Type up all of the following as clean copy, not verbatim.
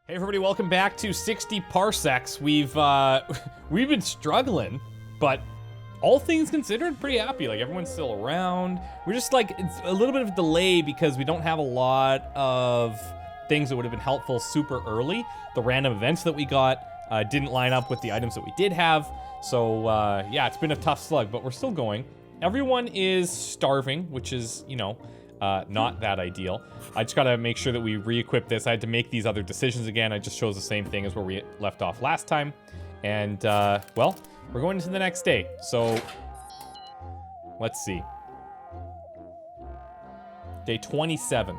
Hey everybody, welcome back to 60 Parsecs. We've been struggling, but all things considered, pretty happy. Like, everyone's still around. We're just like, it's a little bit of a delay because we don't have a lot of things that would have been helpful super early. The random events that we got didn't line up with the items that we did have. So yeah, it's been a tough slug, but we're still going. Everyone is starving, which is, you know, not that ideal. I just gotta make sure that we re-equip this. I had to make these other decisions again. I just chose the same thing as where we left off last time. And, well, we're going into the next day. So, let's see. Day 27.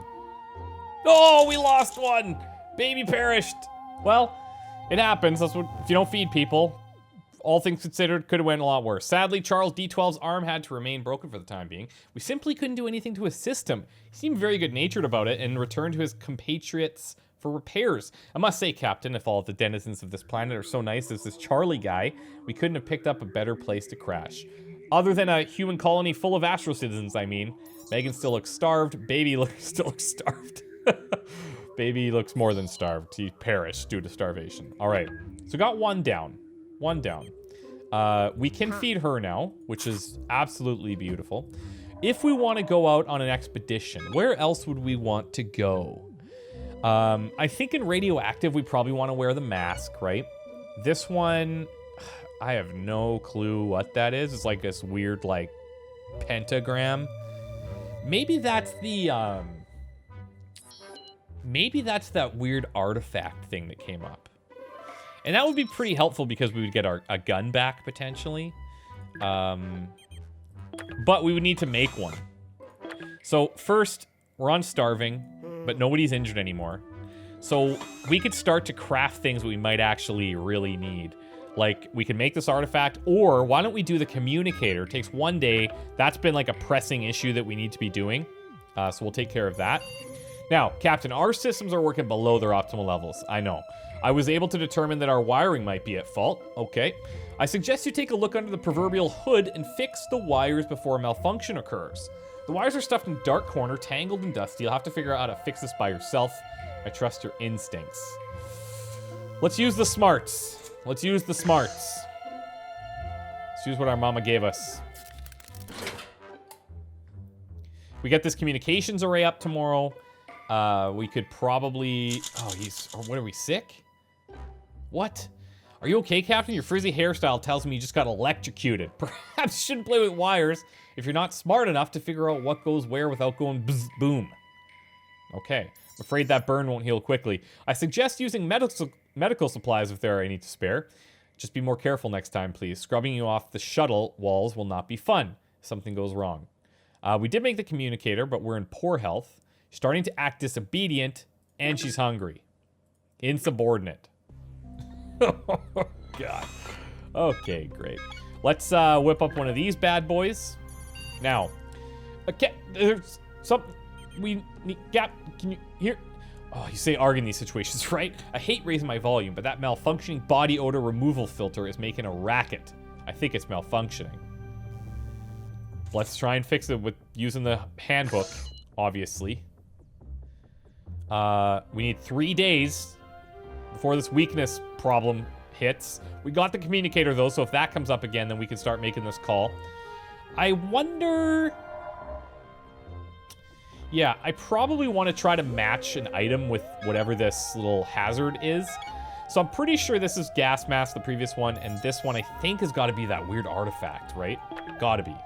Oh, we lost one! Baby perished! Well, it happens. That's what, if you don't feed people, all things considered, could have went a lot worse. Sadly, Charles D12's arm had to remain broken for the time being. We simply couldn't do anything to assist him. He seemed very good-natured about it and returned to his compatriots for repairs. I must say, Captain, if all of the denizens of this planet are so nice as this Charlie guy, we couldn't have picked up a better place to crash. Other than a human colony full of astro citizens, I mean. Megan still looks starved. Baby still looks starved. Baby looks more than starved. He perished due to starvation. All right, so got one down. One down. We can feed her now, which is absolutely beautiful. If we want to go out on an expedition, where else would we want to go? I think in radioactive, we probably want to wear the mask, right? This one, I have no clue what that is. It's like this weird, like, pentagram. Maybe that's the, maybe that's that weird artifact thing that came up. And that would be pretty helpful because we would get a gun back, potentially. But we would need to make one. So, first, we're on starving, but nobody's injured anymore. So, we could start to craft things that we might actually really need. Like, we can make this artifact, or why don't we do the communicator? It takes one day. That's been like a pressing issue that we need to be doing. So we'll take care of that. Now, Captain, our systems are working below their optimal levels. I know. I was able to determine that our wiring might be at fault. Okay. I suggest you take a look under the proverbial hood and fix the wires before a malfunction occurs. The wires are stuffed in a dark corner, tangled and dusty. You'll have to figure out how to fix this by yourself. I trust your instincts. Let's use the smarts. Let's use the smarts. Let's use what our mama gave us. We get this communications array up tomorrow. We could probably... Oh, what, are we sick? What? Are you okay, Captain? Your frizzy hairstyle tells me you just got electrocuted. Perhaps you shouldn't play with wires if you're not smart enough to figure out what goes where without going bzz, boom. Okay. I'm afraid that burn won't heal quickly. I suggest using medical supplies if there are any to spare. Just be more careful next time, please. Scrubbing you off the shuttle walls will not be fun if something goes wrong. We did make the communicator, but we're in poor health. She's starting to act disobedient, and she's hungry. Insubordinate. Oh, God. Okay, great. Let's whip up one of these bad boys. Now, okay, there's something we need. Gap, can you hear? Oh, you say arg in these situations, right? I hate raising my volume, but that malfunctioning body odor removal filter is making a racket. I think it's malfunctioning. Let's try and fix it with using the handbook, obviously. We need 3 days before this weakness problem hits. We got the communicator, though, so if that comes up again, then we can start making this call. I wonder... Yeah, I probably want to try to match an item with whatever this little hazard is. So I'm pretty sure this is gas mask, the previous one, and this one I think has got to be that weird artifact, right? Gotta be.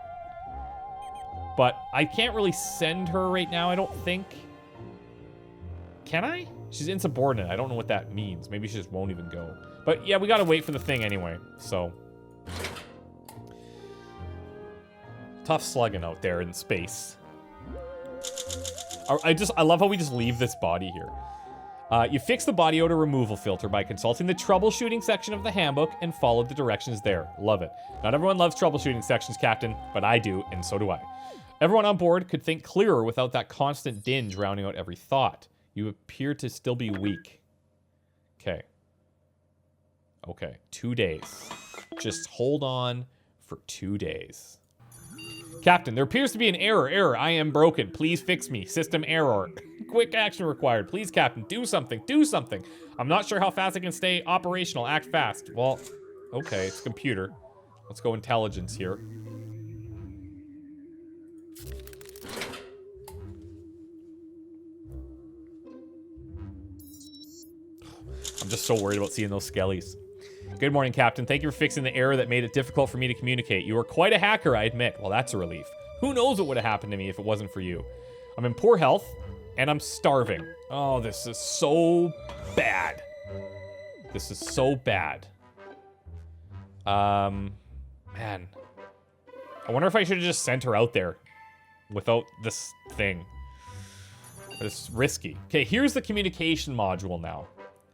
But I can't really send her right now, I don't think. Can I? She's insubordinate. I don't know what that means. Maybe she just won't even go. But yeah, we gotta wait for the thing anyway, so. Tough slugging out there in space. I love how we just leave this body here. You fix the body odor removal filter by consulting the troubleshooting section of the handbook and follow the directions there. Love it. Not everyone loves troubleshooting sections, Captain, but I do, and so do I. Everyone on board could think clearer without that constant dinge rounding out every thought. You appear to still be weak. Okay. Okay, 2 days. Just hold on for 2 days. Captain, there appears to be an error. Error, I am broken. Please fix me. System error. Quick action required. Please, Captain, do something. Do something. I'm not sure how fast I can stay operational. Act fast. Well, okay, it's computer. Let's go intelligence here. I'm just so worried about seeing those skellies. Good morning, Captain. Thank you for fixing the error that made it difficult for me to communicate. You are quite a hacker, I admit. Well, that's a relief. Who knows what would have happened to me if it wasn't for you? I'm in poor health, and I'm starving. Oh, this is so bad. This is so bad. Man. I wonder if I should have just sent her out there without this thing. But it's risky. Okay, here's the communication module now.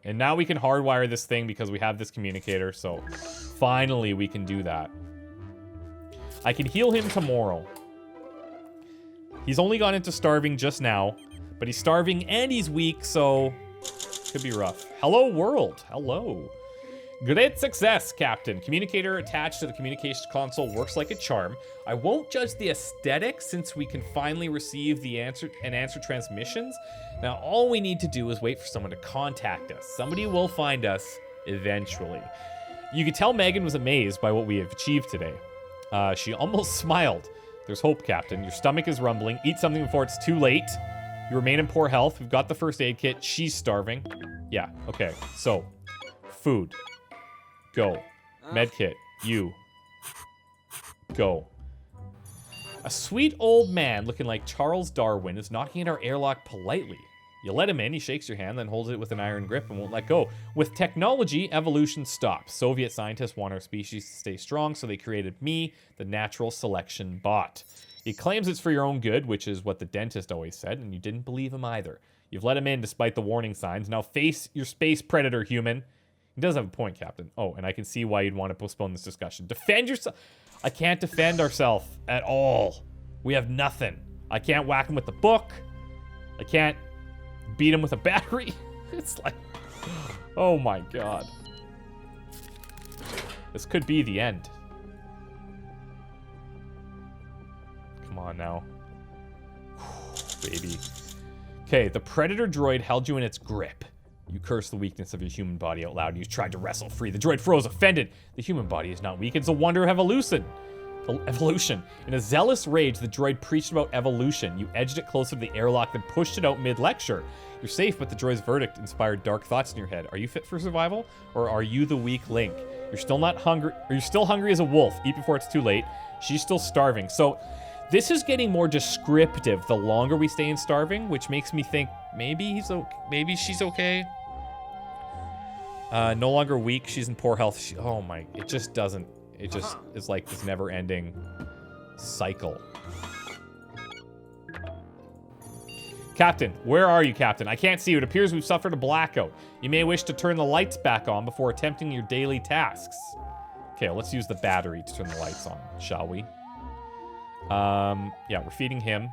And now we can hardwire this thing because we have this communicator, so finally we can do that. I can heal him tomorrow. He's only gone into starving just now, but he's starving and he's weak, so could be rough. Hello, world. Hello. Great success, Captain. Communicator attached to the communications console works like a charm. I won't judge the aesthetics since we can finally receive the answer transmissions. Now, all we need to do is wait for someone to contact us. Somebody will find us eventually. You could tell Megan was amazed by what we have achieved today. She almost smiled. There's hope, Captain. Your stomach is rumbling. Eat something before it's too late. You remain in poor health. We've got the first aid kit. She's starving. Yeah, okay. So, food. Go. Medkit. You. Go. A sweet old man looking like Charles Darwin is knocking at our airlock politely. You let him in, he shakes your hand, then holds it with an iron grip and won't let go. With technology, evolution stops. Soviet scientists want our species to stay strong, so they created me, the natural selection bot. He claims it's for your own good, which is what the dentist always said, and you didn't believe him either. You've let him in despite the warning signs. Now face your space predator, human. He does have a point, Captain. Oh, and I can see why you'd want to postpone this discussion. Defend yourself. I can't defend ourselves at all. We have nothing. I can't whack him with the book. I can't beat him with a battery. It's like, oh my god. This could be the end. Come on now. Baby. Okay, the predator droid held you in its grip. You cursed the weakness of your human body out loud and you tried to wrestle free. The droid froze, offended. The human body is not weak, it's a wonder of evolution. In a zealous rage, the droid preached about evolution. You edged it closer to the airlock, then pushed it out mid-lecture. You're safe, but the droid's verdict inspired dark thoughts in your head. Are you fit for survival, or are you the weak link? You're still not hungry, or you're still hungry as a wolf. Eat before it's too late. She's still starving. So this is getting more descriptive the longer we stay in starving, which makes me think maybe she's okay. No longer weak. She's in poor health. Oh my! It just doesn't. It just is like this never-ending cycle. Captain, where are you, Captain? I can't see you. It appears we've suffered a blackout. You may wish to turn the lights back on before attempting your daily tasks. Okay, well, let's use the battery to turn the lights on, shall we? Yeah, we're feeding him.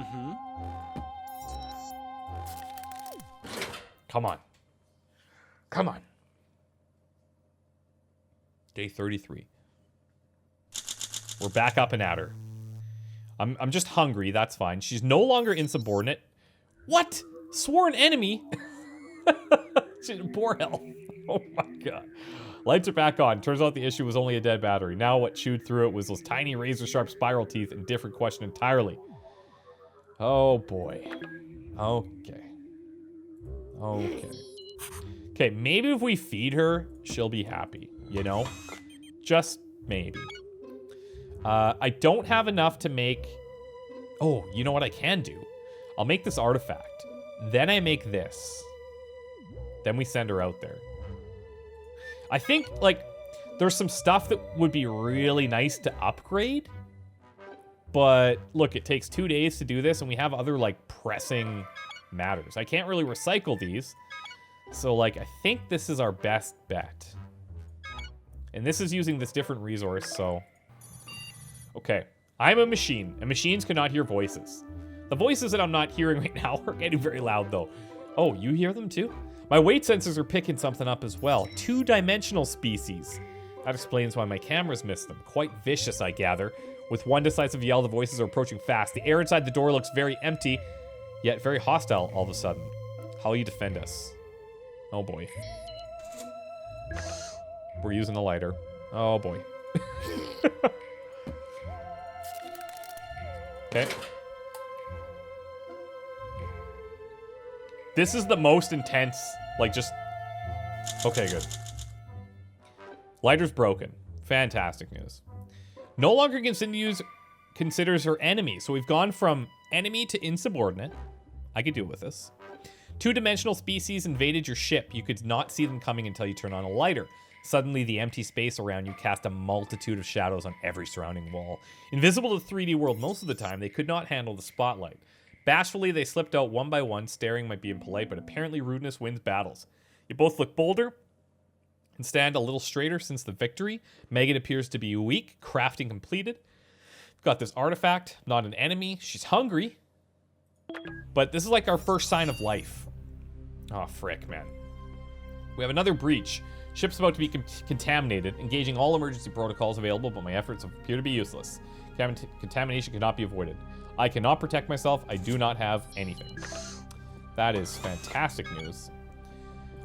Mm-hmm. Come on. Come on. Day 33. We're back up and at her. I'm just hungry, that's fine. She's no longer insubordinate. What? Sworn enemy? She's in poor health. Oh my god. Lights are back on. Turns out the issue was only a dead battery. Now what chewed through it was those tiny razor-sharp spiral teeth, and different question entirely. Oh boy. Okay. Okay. Okay, maybe if we feed her, she'll be happy, you know? Just maybe. I don't have enough to make... Oh, you know what I can do? I'll make this artifact. Then I make this. Then we send her out there. I think, like, there's some stuff that would be really nice to upgrade. But, look, it takes 2 days to do this, and we have other, like, pressing matters. I can't really recycle these. So, like, I think this is our best bet. And this is using this different resource, so... Okay. I'm a machine, and machines cannot hear voices. The voices that I'm not hearing right now are getting very loud, though. Oh, you hear them, too? My weight sensors are picking something up as well. 2-dimensional species. That explains why my cameras miss them. Quite vicious, I gather. With one decisive yell, the voices are approaching fast. The air inside the door looks very empty, yet very hostile all of a sudden. How will you defend us? Oh boy. We're using the lighter. Oh boy. Okay. This is the most intense, like just... Okay, good. Lighter's broken. Fantastic news. No longer considers her enemy. So we've gone from enemy to insubordinate. I could deal with this. Two-dimensional species invaded your ship. You could not see them coming until you turn on a lighter. Suddenly, the empty space around you cast a multitude of shadows on every surrounding wall. Invisible to the 3D world most of the time, they could not handle the spotlight. Bashfully, they slipped out one by one. Staring might be impolite, but apparently rudeness wins battles. You both look bolder and stand a little straighter since the victory. Megan appears to be weak. Crafting completed. We've got this artifact. Not an enemy. She's hungry. But this is like our first sign of life. Oh, frick, man. We have another breach. Ship's about to be contaminated, engaging all emergency protocols available, but my efforts appear to be useless. Contamination cannot be avoided. I cannot protect myself. I do not have anything. That is fantastic news.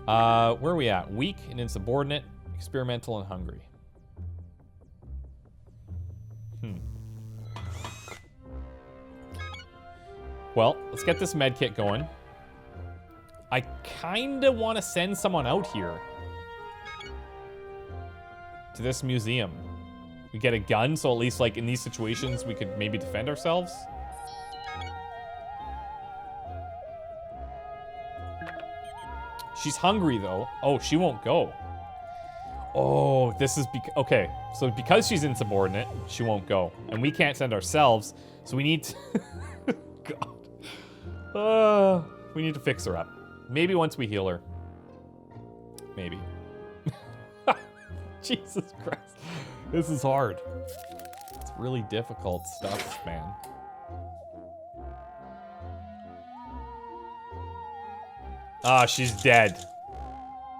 Where are we at? Weak and insubordinate, experimental and hungry. Well, let's get this med kit going. I kind of want to send someone out here. To this museum. We get a gun, so at least like in these situations we could maybe defend ourselves. She's hungry though. Oh, she won't go. Oh, this is okay. So because she's insubordinate, she won't go. And we can't send ourselves, so we need to God. We need to fix her up. Maybe once we heal her. Maybe. Jesus Christ. This is hard. It's really difficult stuff, man. Ah, she's dead.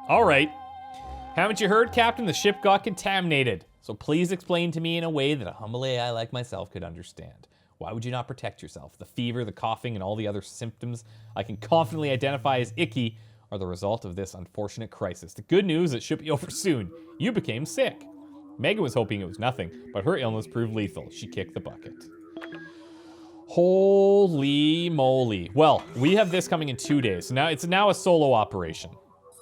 All right. Haven't you heard, Captain? The ship got contaminated. So please explain to me in a way that a humble AI like myself could understand. Why would you not protect yourself? The fever, the coughing, and all the other symptoms I can confidently identify as icky are the result of this unfortunate crisis. The good news, it should be over soon. You became sick. Megan was hoping it was nothing, but her illness proved lethal. She kicked the bucket. Holy moly. Well, we have this coming in 2 days. So now it's a solo operation.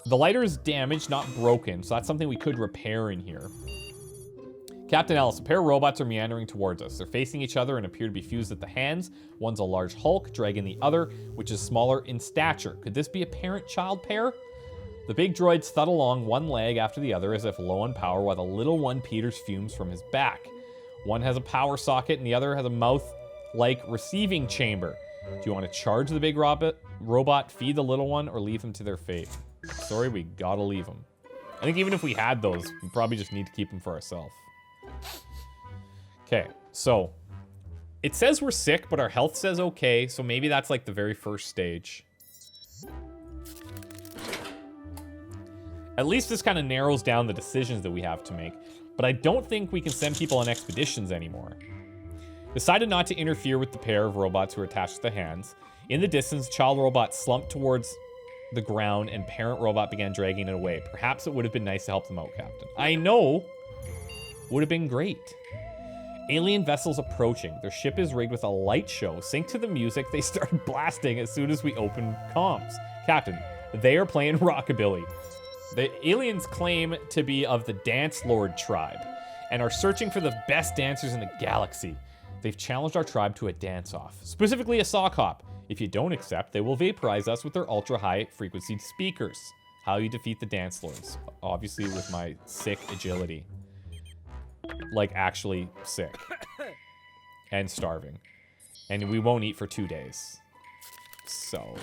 The lighter is damaged, not broken, so that's something we could repair in here. Captain Ellis, a pair of robots are meandering towards us. They're facing each other and appear to be fused at the hands. One's a large Hulk, dragging the other, which is smaller in stature. Could this be a parent-child pair? The big droids thud along one leg after the other as if low on power, while the little one peters fumes from his back. One has a power socket and the other has a mouth-like receiving chamber. Do you want to charge the big robot, feed the little one, or leave them to their fate? Sorry, we gotta leave them. I think even if we had those, we probably just need to keep them for ourselves. Okay, so it says we're sick, but our health says okay, so maybe that's like the very first stage. At least this kind of narrows down the decisions that we have to make, but I don't think we can send people on expeditions anymore. Decided not to interfere with the pair of robots who are attached to the hands. In the distance, child robot slumped towards the ground and parent robot began dragging it away. Perhaps it would have been nice to help them out, Captain. I know! Would have been great. Alien vessels approaching. Their ship is rigged with a light show. Sync to the music they started blasting as soon as we opened comms. Captain, they are playing rockabilly. The aliens claim to be of the Dance Lord tribe and are searching for the best dancers in the galaxy. They've challenged our tribe to a dance-off, specifically a sock hop. If you don't accept, they will vaporize us with their ultra-high frequency speakers. How you defeat the Dance Lords? Obviously with my sick agility. Like, actually sick. And starving. And we won't eat for 2 days. So,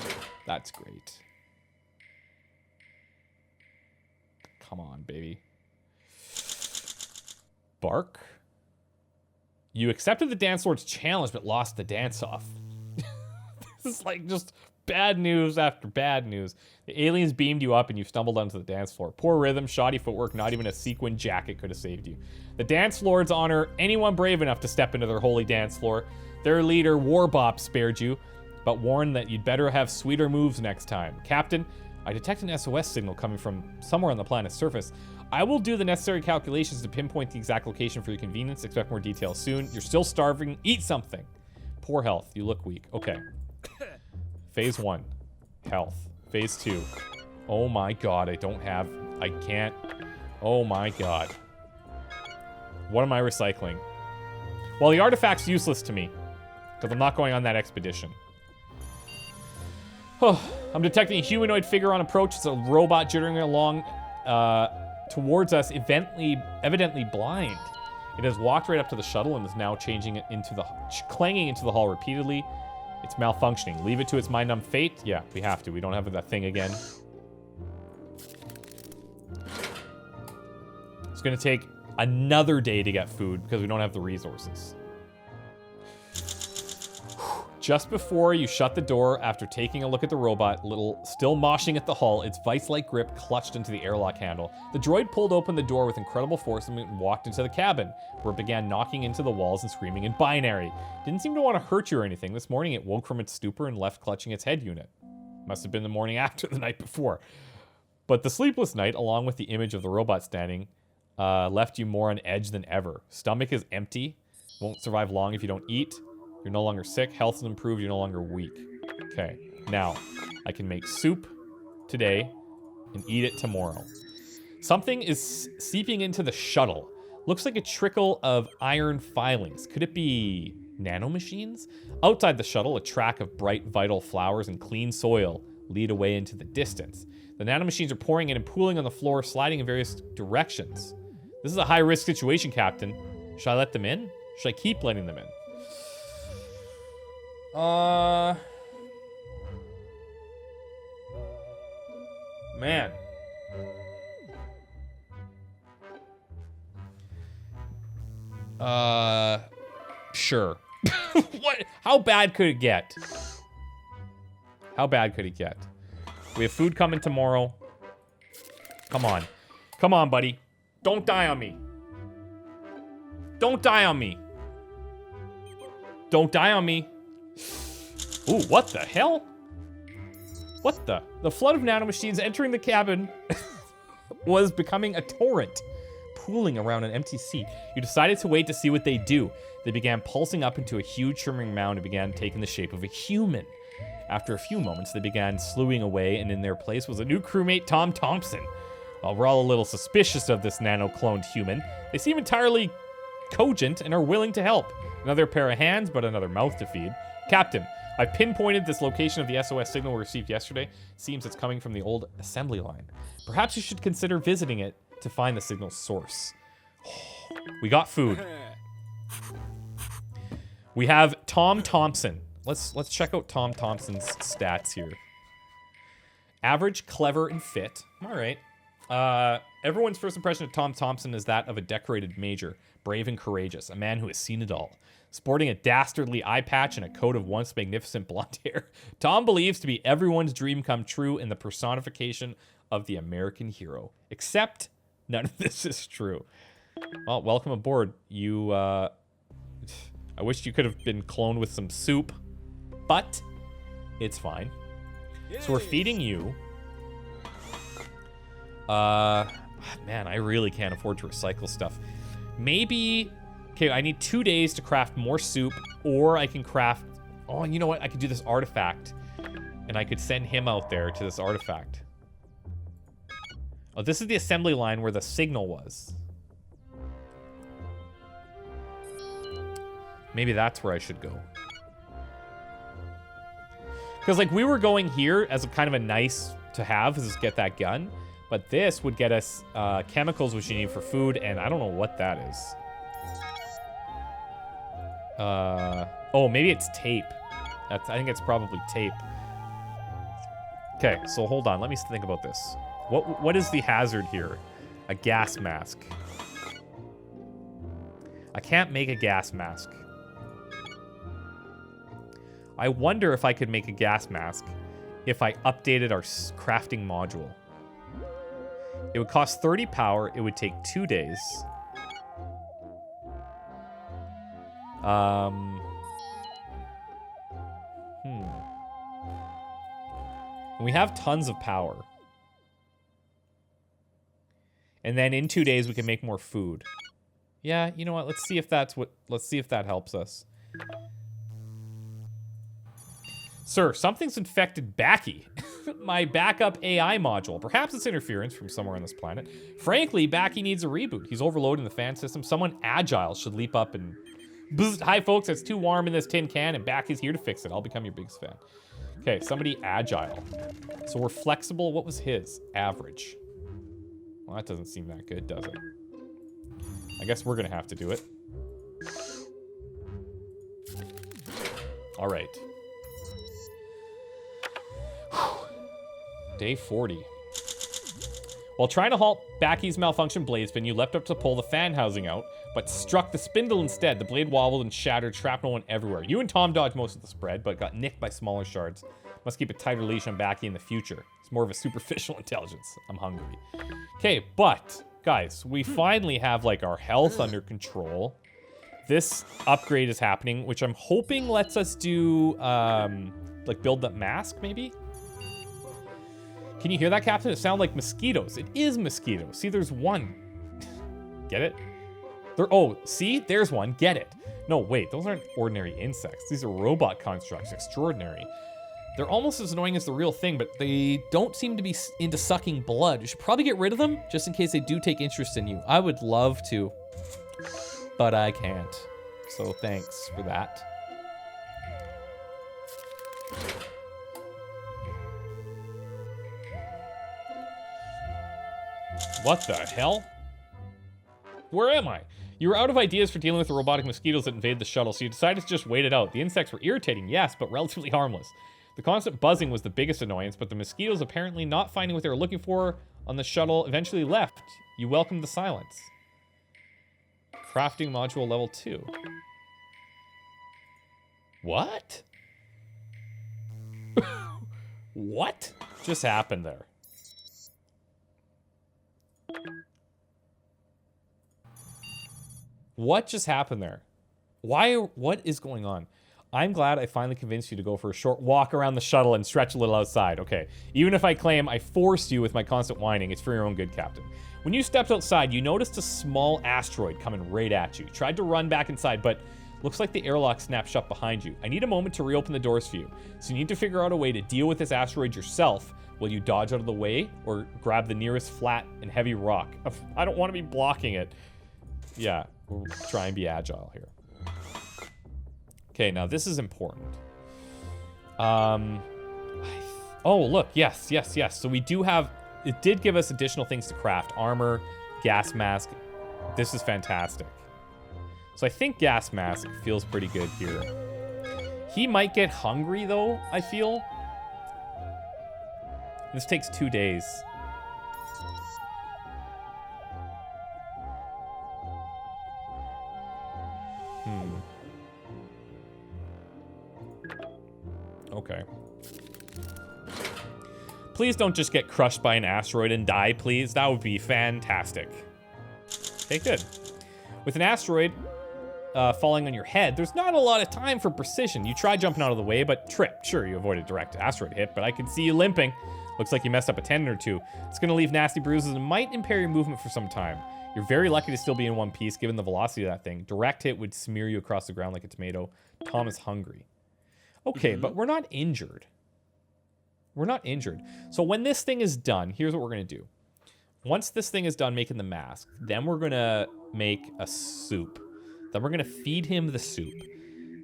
that's great. Come on, baby. Bark? You accepted the Dance Lord's challenge, but lost the dance-off. This is like just Bad news after bad news. The aliens beamed you up and you stumbled onto the dance floor. Poor rhythm, shoddy footwork, not even a sequin jacket could have saved you. The dance lords honor anyone brave enough to step into their holy dance floor. Their leader, Warbop, spared you, but warned that you'd better have sweeter moves next time. Captain, I detect an SOS signal coming from somewhere on the planet's surface. I will do the necessary calculations to pinpoint the exact location for your convenience. Expect more details soon. You're still starving. Eat something. Poor health. You look weak. Okay. Phase 1. Health. Phase 2. Oh my god, I can't. Oh my god. What am I recycling? Well, the artifact's useless to me, because I'm not going on that expedition. Oh, I'm detecting a humanoid figure on approach. It's a robot jittering along towards us, evidently blind. It has walked right up to the shuttle and is now clanging into the hall repeatedly. It's malfunctioning. Leave it to its mind-numb fate? Yeah, we have to. We don't have that thing again. It's gonna take another day to get food because we don't have the resources. Just before you shut the door, after taking a look at the robot, still moshing at the hull, its vice-like grip clutched into the airlock handle. The droid pulled open the door with incredible force and walked into the cabin, where it began knocking into the walls and screaming in binary. Didn't seem to want to hurt you or anything. This morning, it woke from its stupor and left clutching its head unit. Must have been the morning after the night before. But the sleepless night, along with the image of the robot standing, left you more on edge than ever. Stomach is empty. Won't survive long if you don't eat. You're no longer sick. Health is improved. You're no longer weak. Okay. Now, I can make soup today and eat it tomorrow. Something is seeping into the shuttle. Looks like a trickle of iron filings. Could it be nanomachines? Outside the shuttle, a track of bright, vital flowers and clean soil lead away into the distance. The nanomachines are pouring in and pooling on the floor, sliding in various directions. This is a high-risk situation, Captain. Should I let them in? Should I keep letting them in? Man. Sure. What? How bad could it get? How bad could it get? We have food coming tomorrow. Come on. Come on, buddy. Don't die on me. Don't die on me. Don't die on me. Ooh, what the hell? What the? The flood of nanomachines entering the cabin was becoming a torrent, pooling around an empty seat. You decided to wait to see what they do. They began pulsing up into a huge shimmering mound and began taking the shape of a human. After a few moments, they began slewing away, and in their place was a new crewmate, Tom Thompson. While we're all a little suspicious of this nano-cloned human, they seem entirely cogent and are willing to help. Another pair of hands, but another mouth to feed. Captain, I've pinpointed this location of the SOS signal we received yesterday. Seems it's coming from the old assembly line. Perhaps you should consider visiting it to find the signal's source. We got food. We have Tom Thompson. Let's check out Tom Thompson's stats here. Average, clever, and fit. All right. Everyone's first impression of Tom Thompson is that of a decorated major, brave and courageous, a man who has seen it all. Sporting a dastardly eye patch and a coat of once magnificent blonde hair, Tom believes to be everyone's dream come true and the personification of the American hero. Except none of this is true. Well, welcome aboard. You, I wish you could have been cloned with some soup, but it's fine. Yay. So we're feeding you. Man, I really can't afford to recycle stuff. Maybe, okay, I need 2 days to craft more soup, or I can craft, oh, you know what? I could do this artifact, and I could send him out there to this artifact. Oh, this is the assembly line where the signal was. Maybe that's where I should go. Because, like, we were going here as a kind of a nice to have, is get that gun. But this would get us chemicals which you need for food, and I don't know what that is. Oh, maybe it's tape. I think it's probably tape. Okay, so hold on. Let me think about this. What is the hazard here? A gas mask. I can't make a gas mask. I wonder if I could make a gas mask. if I updated our crafting module. It would cost 30 power. It would take 2 days. And we have tons of power. And then in 2 days we can make more food. Yeah, you know what? Let's see if that helps us. Sir, something's infected Backy. My backup AI module. Perhaps it's interference from somewhere on this planet. Frankly, Backy needs a reboot. He's overloading the fan system. Someone agile should leap up and... Bzz. Hi, folks. It's too warm in this tin can, and Backy's here to fix it. I'll become your biggest fan. Okay, somebody agile. So we're flexible. What was his? Average. Well, that doesn't seem that good, does it? I guess we're going to have to do it. All right. Day 40. While trying to halt Backy's malfunction blade spin, you leapt up to pull the fan housing out, but struck the spindle instead. The blade wobbled and shattered, shrapnel went everywhere. You and Tom dodged most of the spread, but got nicked by smaller shards. Must keep a tighter leash on Backy in the future. It's more of a superficial intelligence. I'm hungry. Okay, but, guys, we finally have, like, our health under control. This upgrade is happening, which I'm hoping lets us do, like, build that mask, maybe? Can you hear that, Captain? It sounds like mosquitoes. It is mosquitoes. See, there's one. Get it? Oh, see? There's one. Get it. No, wait. Those aren't ordinary insects. These are robot constructs. Extraordinary. They're almost as annoying as the real thing, but they don't seem to be into sucking blood. You should probably get rid of them, just in case they do take interest in you. I would love to, but I can't. So thanks for that. What the hell? Where am I? You were out of ideas for dealing with the robotic mosquitoes that invade the shuttle, so you decided to just wait it out. The insects were irritating, yes, but relatively harmless. The constant buzzing was the biggest annoyance, but the mosquitoes apparently not finding what they were looking for on the shuttle eventually left. You welcomed the silence. Crafting module level 2. What? What just happened there? What just happened there? What is going on? I'm glad I finally convinced you to go for a short walk around the shuttle and stretch a little outside. Okay, even if I claim I forced you with my constant whining, it's for your own good, Captain. When you stepped outside, you noticed a small asteroid coming right at you. You tried to run back inside, but looks like the airlock snapped shut behind you. I need a moment to reopen the doors for you, so you need to figure out a way to deal with this asteroid yourself. Will you dodge out of the way, or grab the nearest flat and heavy rock? I don't want to be blocking it. Yeah, we'll try and be agile here. Okay, now this is important. Oh, look, yes. So we do have, it did give us additional things to craft. Armor, gas mask. This is fantastic. So I think gas mask feels pretty good here. He might get hungry though, I feel. This takes 2 days. Okay. Please don't just get crushed by an asteroid and die, please. That would be fantastic. Okay, good. With an asteroid falling on your head, there's not a lot of time for precision. You tried jumping out of the way, but tripped. Sure, you avoided direct asteroid hit, but I can see you limping. Looks like you messed up a tendon or two. It's going to leave nasty bruises and might impair your movement for some time. You're very lucky to still be in one piece, given the velocity of that thing. Direct hit would smear you across the ground like a tomato. Tom is hungry. Okay, but we're not injured. We're not injured. So when this thing is done, here's what we're going to do. Once this thing is done making the mask, then we're going to make a soup. Then we're going to feed him the soup.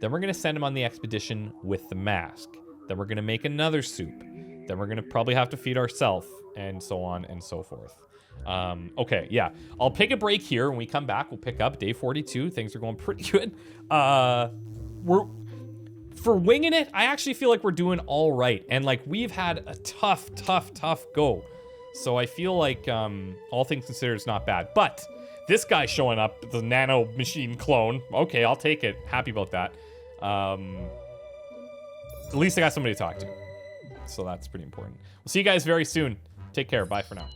Then we're going to send him on the expedition with the mask. Then we're going to make another soup. Then we're going to probably have to feed ourselves, and so on and so forth. Okay, yeah. I'll take a break here. When we come back, we'll pick up day 42. Things are going pretty good. For winging it, I actually feel like we're doing all right. And, like, we've had a tough go. So I feel like, all things considered, it's not bad. But this guy showing up, the nano machine clone. Okay, I'll take it. Happy about that. At least I got somebody to talk to. So that's pretty important. We'll see you guys very soon. Take care. Bye for now.